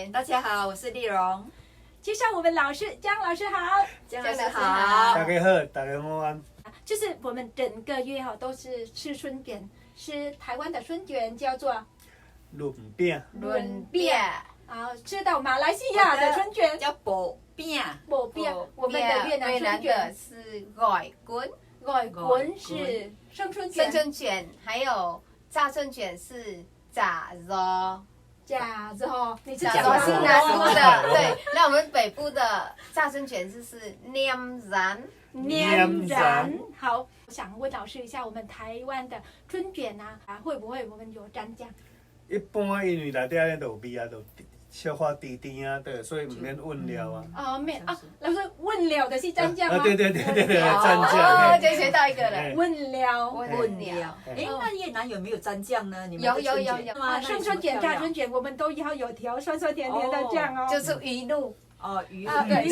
娟。大家好，我是丽蓉。介绍我们老师江老师好，江老师好。大家好，大家午安。就是我们整个月都是吃春卷，吃台湾的春卷叫做润饼。润饼。啊，吃到马来西亚的春卷叫薄饼。薄饼，我们的越南春卷是外滚，外滚是生春卷，生春卷，还有炸春卷是炸肉。假肉，你是炸假肉是南部的，对。那我们北部的炸春卷就是黏然。黏然。好，我想问老师一下，我们台湾的春卷会不会我们有蘸酱？一般因为内底咧就有味啊，就小可甜甜啊，对，所以唔免混料啊。哦，免啊，老师混料的是蘸酱吗？对，蘸酱。哦，就学到一个了。混料。混料。哎，那越南有没有蘸酱呢？你们有。生春卷、炸春卷，我们都要有调酸酸甜甜的酱哦。就是鱼露。哦，鱼露，对，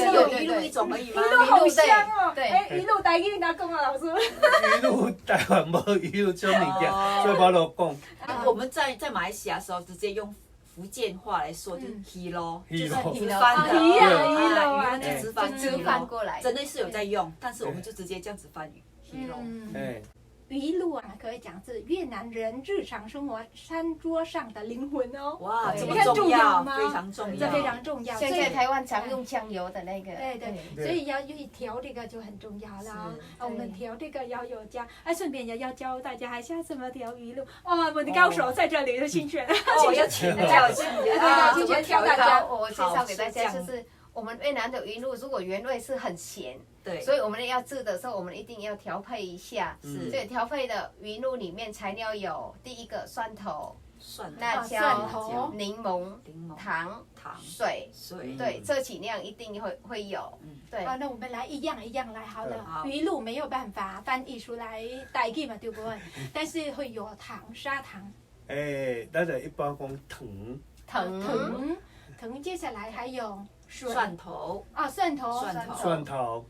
鱼露一种而已吗？鱼露好香哦！对，哎，鱼露台语哪讲啊，老师？鱼露台湾无鱼露种物件，所以无落讲。我们在马来西亚的时候，直接用福建话来说，就是鱼露，就是鱼直翻的，鱼啊，就直翻直翻过来，真的是有在用，但是我们就直接这样子翻鱼露。哎。鱼露可以讲是越南人日常生活餐桌上的灵魂哦。哇，这么重要吗？非常重要，这非常重要。现在台湾常用酱油的那个。对，所以要调这个就很重要了。我们调这个要有加，顺便也要教大家一下怎么调鱼露。哇，我的高手在这里，新泉。我要请教新泉教大家。我介绍给大家就是。我们越南的鱼露如果原味是很咸，对，所以我们要制的时候，我们一定要调配一下。是，所以调配的鱼露里面材料有第一个蒜头、辣椒、柠檬、糖、水，对，这几样一定会有。对。那我们来一样一样来好了。鱼露没有办法翻译出来台语嘛，对不对？但是会有糖，砂糖。咱就一般讲糖，接下来还有。蒜头蒜头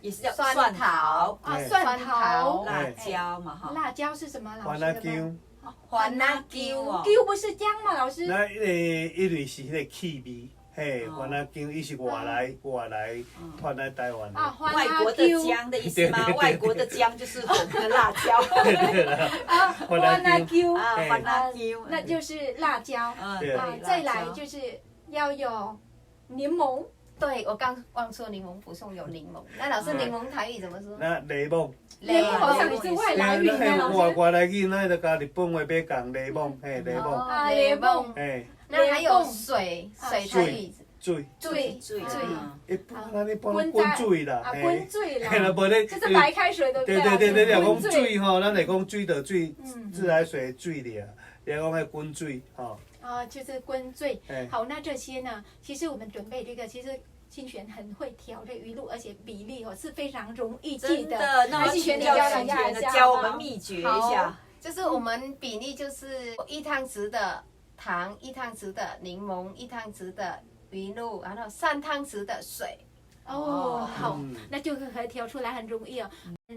也是叫蒜头蒜头，辣椒嘛哈。辣椒是什么？番辣椒。番辣椒哦。椒不是姜吗？老师？那因为是迄个气味，嘿，番辣椒伊是外来传来台湾的。外国的姜的意思吗？外国的姜就是我们的辣椒。对了。番辣椒番辣椒，那就是辣椒。再来就是要有。柠檬，对我刚忘说柠檬补充有柠檬。那老师柠檬台语怎么说？那柠檬。柠檬好像是外来语呢，老师。外来语那就加日本话要讲柠檬，嘿，柠檬。柠檬。哎。那还有水台语。水。一般咱滚水啦。滚水啦。嘿啦，无咧。就是白开水对不对？对，你若讲水吼，咱来讲水就水，自来水水尔。你讲迄滚水吼。就是滚水。好，那这些呢？其实我们准备这个，其实新泉很会调这鱼露，而且比例是非常容易记的。真的，那我请教新泉的教我们秘诀一下。就是我们比例就是1汤匙的糖，1汤匙的柠檬，1汤匙的鱼露，然后3汤匙的水。好，那就可以调出来，很容易哦。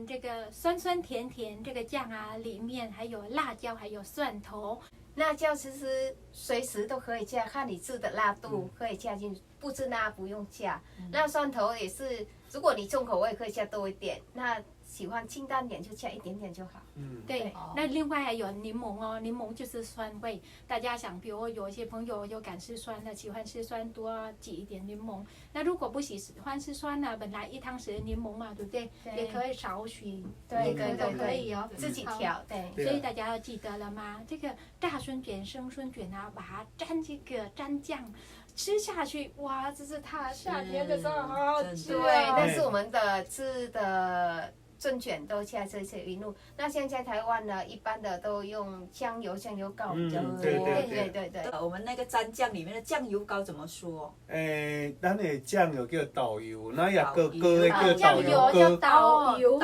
这个酸酸甜甜这个酱里面还有辣椒，还有蒜头。辣椒其实随时都可以加，看你吃的辣度可以加进去，不吃辣不用加。那蒜头也是，如果你重口味可以加多一点，那喜欢清淡点就加一点点就好。对。那另外还有柠檬哦，柠檬就是酸味。大家想，比如有一些朋友有敢吃酸的，喜欢吃酸多挤一点柠檬。那如果不喜欢吃酸呢，本来1汤匙的柠檬嘛，对不对？也可以少许，对，都可以哦，自己调。对。所以大家要记得了吗？这个炸春卷、生春卷把它沾酱。吃下去，哇，这是它夏天的时候好吃。对，但是我们的吃的春卷都加这些鱼露。那现在台湾呢，一般的都用酱油膏比较多。对。我们那个蘸酱里面的酱油膏怎么说？咱的酱油叫导游，那也高的叫酱油叫导游，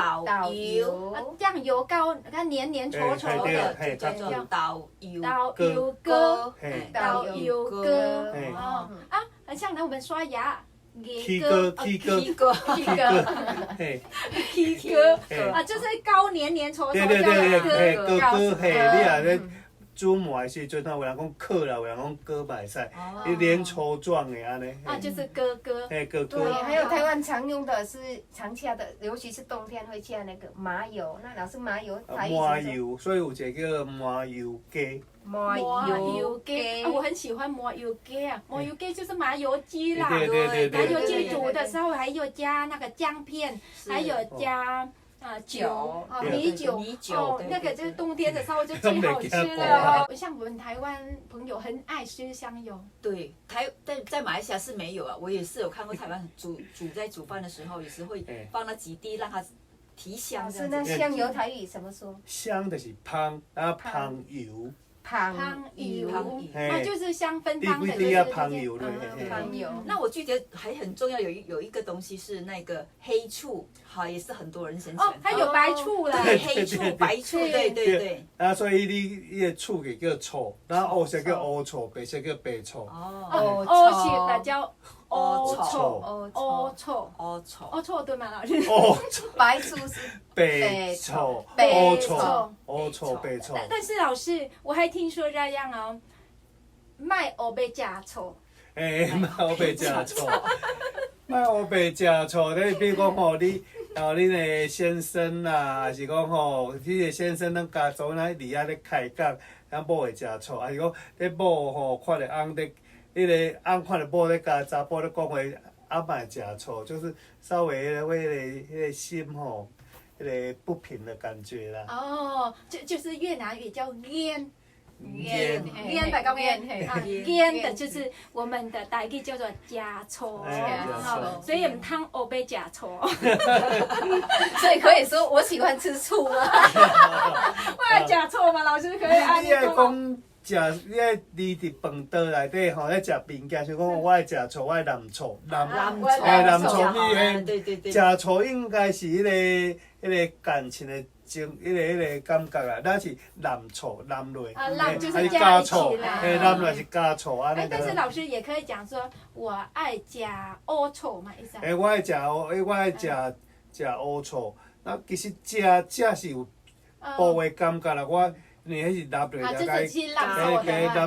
酱油膏，它黏黏稠稠的，叫做导游膏。像我们刷牙。K 哥就是高黏黏稠稠对，哥，嘿，你啊咧煮糜的时阵，有人讲壳啦，有人讲割袂使，伊连抽状的安尼。就是哥哥。嘿，哥对，哥。还有台湾常用的是常下的，尤其是冬天会下那个麻油。那老师麻油台语麻怎么说？油，所以有一个叫麻油鸡。麻油鸡，我很喜欢麻油鸡啊，麻油鸡就是麻油鸡啦。对麻油鸡煮的时候还有加那个姜片，还有加酒，米酒，那个就是冬天的时候就最好吃了。像我们台湾朋友很爱吃香油。对，在马来西亚是没有啊，我也是有看过台湾在煮饭的时候，也是会放了几滴让它提香。是那香油台语怎么说？香就是香，香油。香油，就是香氛汤的，就是香油的。香油。那我记得还很重要，有一个东西是那个黑醋，好，也是很多人很喜欢。还有白醋啦，对，黑醋、白醋，对。啊，所以你的醋就叫醋，然后黑色叫黑醋，白色叫白醋。哦，黑色的叫黑醋对吗，老师？白醋是白醋，黑醋，白醋。但是老师，我还听说这样哦，卖黑白加醋。卖黑白加醋，卖黑白加醋。你比如讲吼，恁的先生啦，还是讲吼，你的先生咱家族咱伫遐咧开讲，咱某会食醋，还是讲你某吼看着翁咧，迄个翁看着某咧甲查甫咧讲话，阿嘛食醋，就是稍微迄个心吼，迄个不平的感觉啦。哦，就是越南语叫烟。烟的高烟，烟的就是我们的台语叫做加醋，所以我们汤欧被加醋，所以可以说我喜欢吃醋吗？我爱加醋嘛，老师可以按你讲。你爱离伫饭桌内底吼，咧食物件，像讲我爱食醋，我爱南醋，南醋你食醋应该是迄个感情的。迄个感觉啦，咱是南醋南类，南就是加醋，南类是加醋安尼。但是老师也可以讲说，我爱加黑醋嘛，意思。我爱食黑醋，那其实食是有部位感觉啦，我你迄是南类就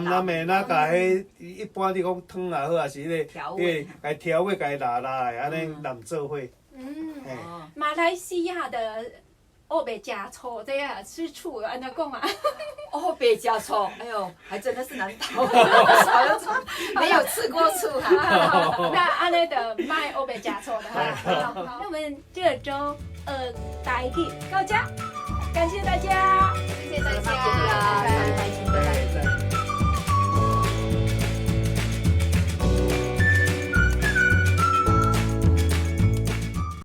南的，那甲迄一般你讲汤也好，还是迄个甲调味甲拉的，安尼南做伙。马来西亚的。黑白加醋，这样吃醋按照讲啊。黑白加醋，哎呦，还真的是难倒，没有吃过醋哈。那安尼的卖黑白加醋的哈。那我们这周台语到这，感谢大家。